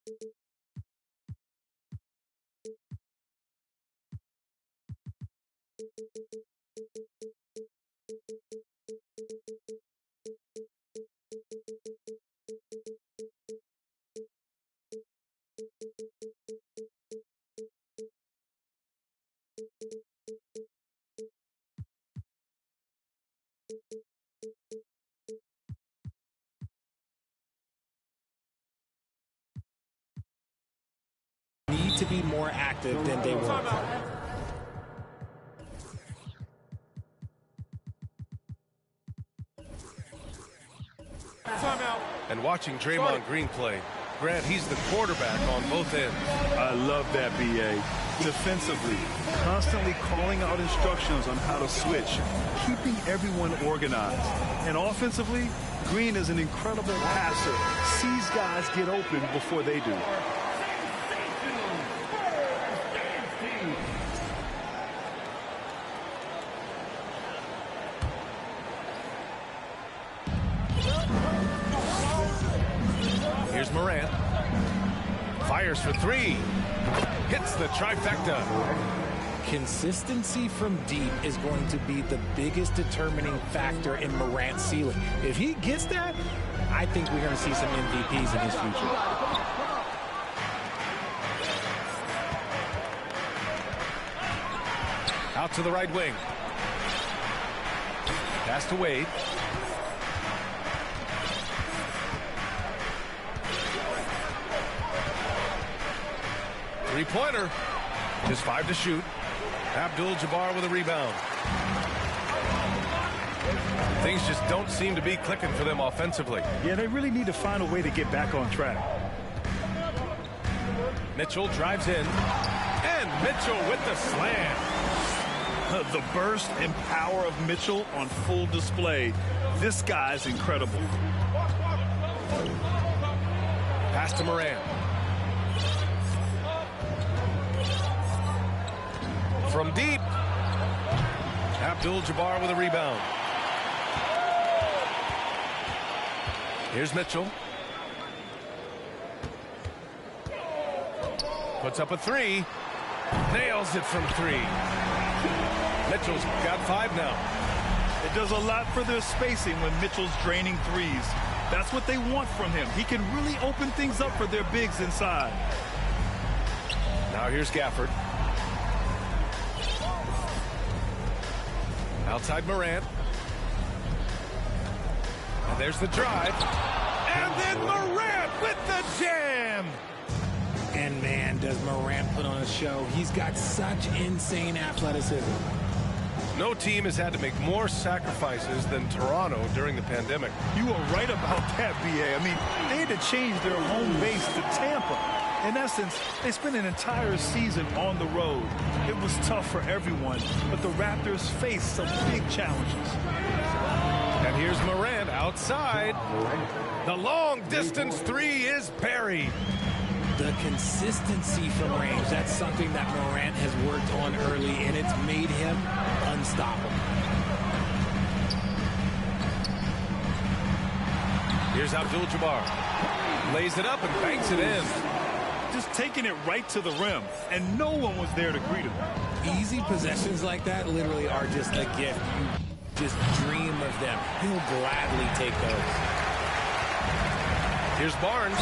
Need to be more active than they were. And watching Draymond Green play, Grant, he's the quarterback on both ends. I love that, B.A. Defensively, constantly calling out instructions on how to switch, keeping everyone organized. And offensively, Green is an incredible passer, sees guys get open before they do. Here's Morant. Fires for three. Hits the trifecta. Consistency from deep is going to be the biggest determining factor in Morant's ceiling. If he gets that, I think we're going to see some MVPs in his future. Out to the right wing. Pass to Wade. Three-pointer. Just 5 to shoot. Abdul-Jabbar with a rebound. Things just don't seem to be clicking for them offensively. Yeah, they really need to find a way to get back on track. Mitchell drives in. And Mitchell with the slam. The burst and power of Mitchell on full display. This guy's incredible. Pass to Morant. From deep. Abdul-Jabbar with a rebound. Here's Mitchell. Puts up a three. Nails it from three. Mitchell's got 5 now. It does a lot for their spacing when Mitchell's draining threes. That's what they want from him. He can really open things up for their bigs inside. Now here's Gafford. Outside Morant. And there's the drive. And then Morant with the jam. And man, does Morant put on a show. He's got such insane athleticism. No team has had to make more sacrifices than Toronto during the pandemic. You are right about that, B.A. I mean, they had to change their home base to Tampa. In essence, they spent an entire season on the road. It was tough for everyone, but the Raptors faced some big challenges. And here's Morant outside. The long-distance three is buried. The consistency from range, that's something that Morant has worked on early, and it's made him unstoppable. Here's Abdul-Jabbar. Lays it up and banks it in. Just taking it right to the rim, and no one was there to greet him. Easy possessions like that literally are just a gift. You just dream of them. He'll gladly take those. Here's Barnes.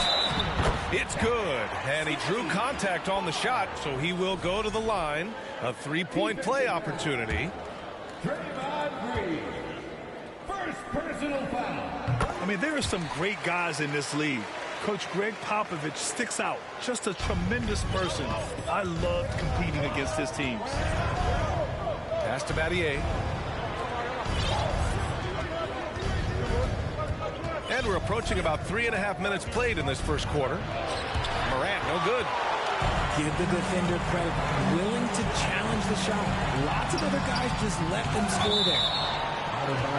It's good. And he drew contact on the shot, so he will go to the line. A three-point play opportunity. Draymond Green. First personal foul. I mean, there are some great guys in this league. Coach Greg Popovich sticks out. Just a tremendous person. I loved competing against his teams. Pass to Battier. And we're approaching about 3.5 minutes played in this first quarter. Morant, no good. Give the defender credit. Willing to challenge the shot. Lots of other guys just let them score there.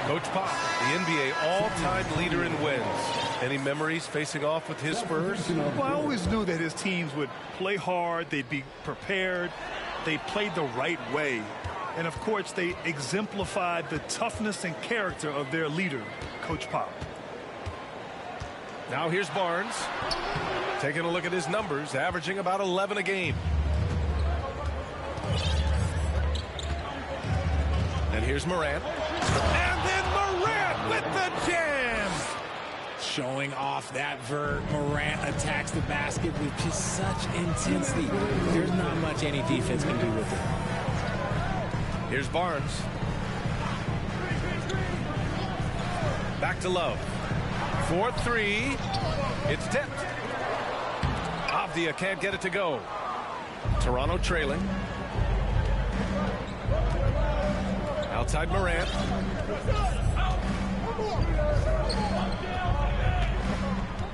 Coach Pop, the NBA all-time leader in wins. Any memories facing off with his Spurs? Well, I always knew that his teams would play hard. They'd be prepared. They played the right way. And, of course, they exemplified the toughness and character of their leader, Coach Pop. Now here's Barnes. Taking a look at his numbers, averaging about 11 a game. And here's Morant. And then Morant with the jam! Showing off that vert. Morant attacks the basket with just such intensity. There's not much any defense can do with it. Here's Barnes. Back to Love. 4-3. It's tipped. Avdia can't get it to go. Toronto trailing. Outside Morant.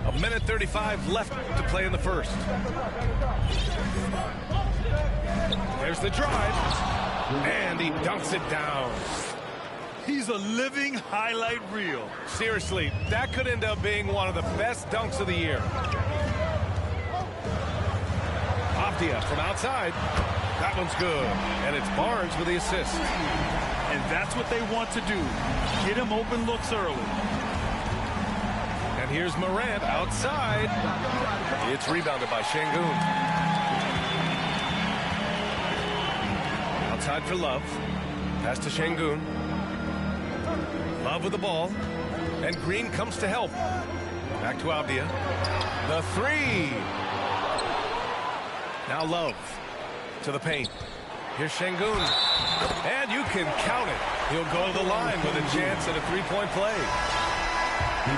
A minute 35 left to play in the first. There's the drive. And he dunks it down. He's a living highlight reel. Seriously, that could end up being one of the best dunks of the year. Avdia from outside. That one's good. And it's Barnes with the assist. And that's what they want to do. Get him open looks early. And here's Morant outside. It's rebounded by Şengün. Outside for Love. Pass to Şengün. Love with the ball. And Green comes to help. Back to Avdia. The three. Now Love to the paint. Here's Şengün. And you can count it. He'll go to the line with a chance at a three-point play.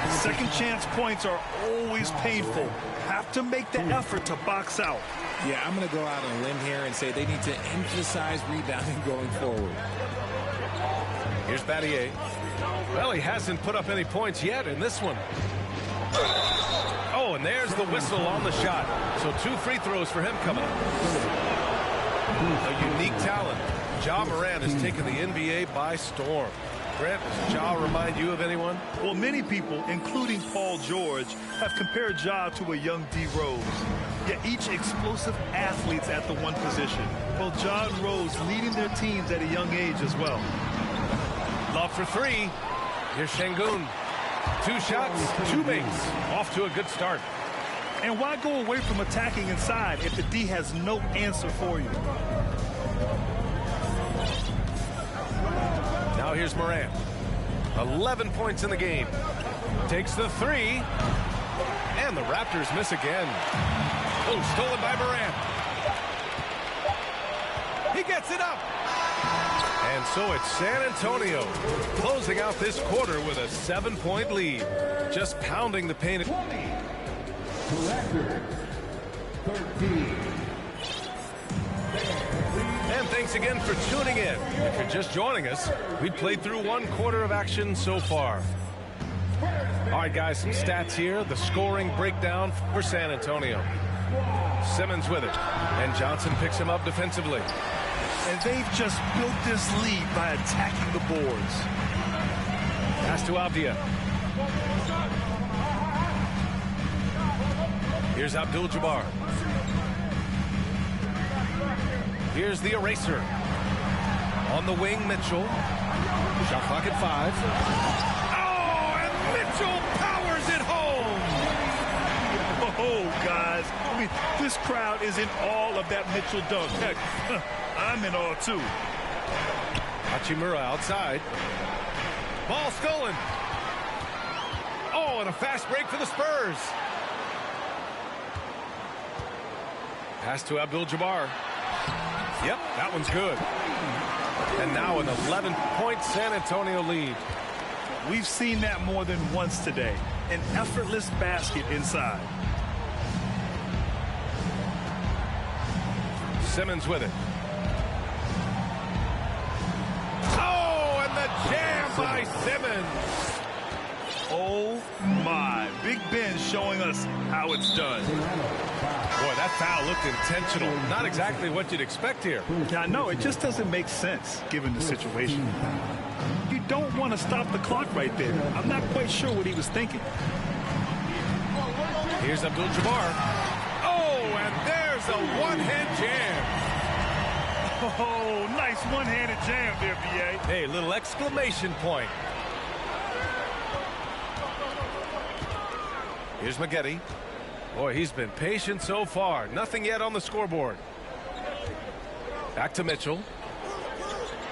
Second chance points are always painful. Have to make the effort to box out. Yeah, I'm going to go out on a limb here and say they need to emphasize rebounding going forward. Here's Battier. Well, he hasn't put up any points yet in this one. Oh, and there's the whistle on the shot. So 2 free throws for him coming up. A unique talent. Ja Morant has taken the NBA by storm. Grant, does Ja remind you of anyone? Well, many people, including Paul George, have compared Ja to a young D. Rose. Yet each explosive athletes at the one position. Well, Ja and Rose leading their teams at a young age as well. Love for three. Here's Şengün. 2 shots, 2 makes. Off to a good start. And why go away from attacking inside if the D has no answer for you? Now here's Morant. 11 points in the game. Takes the three. And the Raptors miss again. Oh, stolen by Morant. He gets it up. And so it's San Antonio closing out this quarter with a 7-point lead. Just pounding the paint. 20 to Raptors 13. And thanks again for tuning in. If you're just joining us, we played through 1 quarter of action so far. All right, guys, some stats here. The scoring breakdown for San Antonio. Simmons with it. And Johnson picks him up defensively. And they've just built this lead by attacking the boards. Pass to Avdia. Here's Abdul-Jabbar. Here's the eraser. On the wing, Mitchell. Shot clock at 5. Oh, and Mitchell powers it home. Oh, guys. I mean, this crowd is in awe of that Mitchell dunk. Heck, I'm in awe, too. Hachimura outside. Ball stolen. Oh, and a fast break for the Spurs. Pass to Abdul-Jabbar. Yep, that one's good. And now an 11-point San Antonio lead. We've seen that more than once today. An effortless basket inside. Simmons with it. Oh, and the jam by Simmons. Oh, my. Big Ben showing us how it's done. Boy, that foul looked intentional. Not exactly what you'd expect here. I know, it just doesn't make sense given the situation. You don't want to stop the clock right there. I'm not quite sure what he was thinking. Here's Abdul-Jabbar. Oh, and there's a one-hand jam. Oh, nice one-handed jam there, B.A. Hey, little exclamation point. Here's Maggette. Boy, he's been patient so far. Nothing yet on the scoreboard. Back to Mitchell.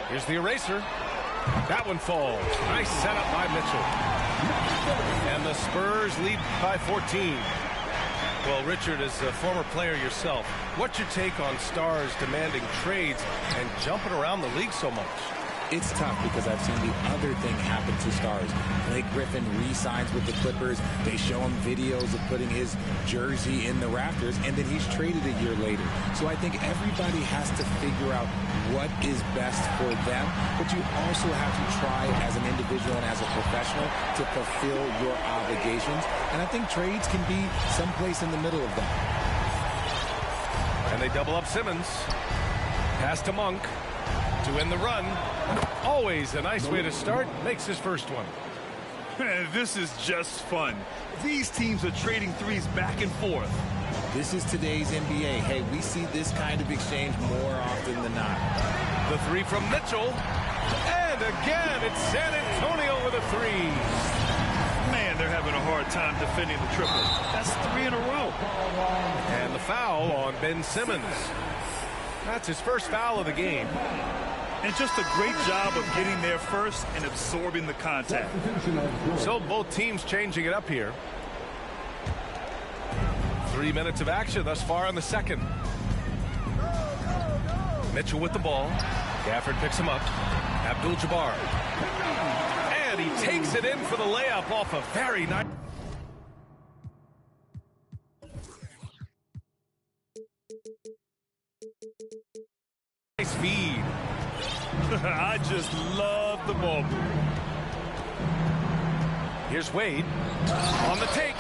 Here's the eraser. That one falls. Nice setup by Mitchell. And the Spurs lead by 14. Well, Richard, as a former player yourself, what's your take on stars demanding trades and jumping around the league so much? It's tough because I've seen the other thing happen to stars. Blake Griffin re-signs with the Clippers. They show him videos of putting his jersey in the rafters, and then he's traded a year later. So I think everybody has to figure out what is best for them, but you also have to try as an individual and as a professional to fulfill your obligations. And I think trades can be someplace in the middle of that. And they double up Simmons. Pass to Monk to win the run. Always a nice way to start. Makes his first one. This is just fun. These teams are trading threes back and forth. This is today's NBA. Hey, we see this kind of exchange more often than not. The three from Mitchell. And again, it's San Antonio with a three. Man, they're having a hard time defending the triple. That's 3 in a row. And the foul on Ben Simmons. That's his first foul of the game. And just a great job of getting there first and absorbing the contact. So both teams changing it up here. 3 minutes of action thus far in the second. Mitchell with the ball. Gafford picks him up. Abdul-Jabbar. And he takes it in for the layup off a very nice... Nice feed. I just love the ball. Here's Wade on the take.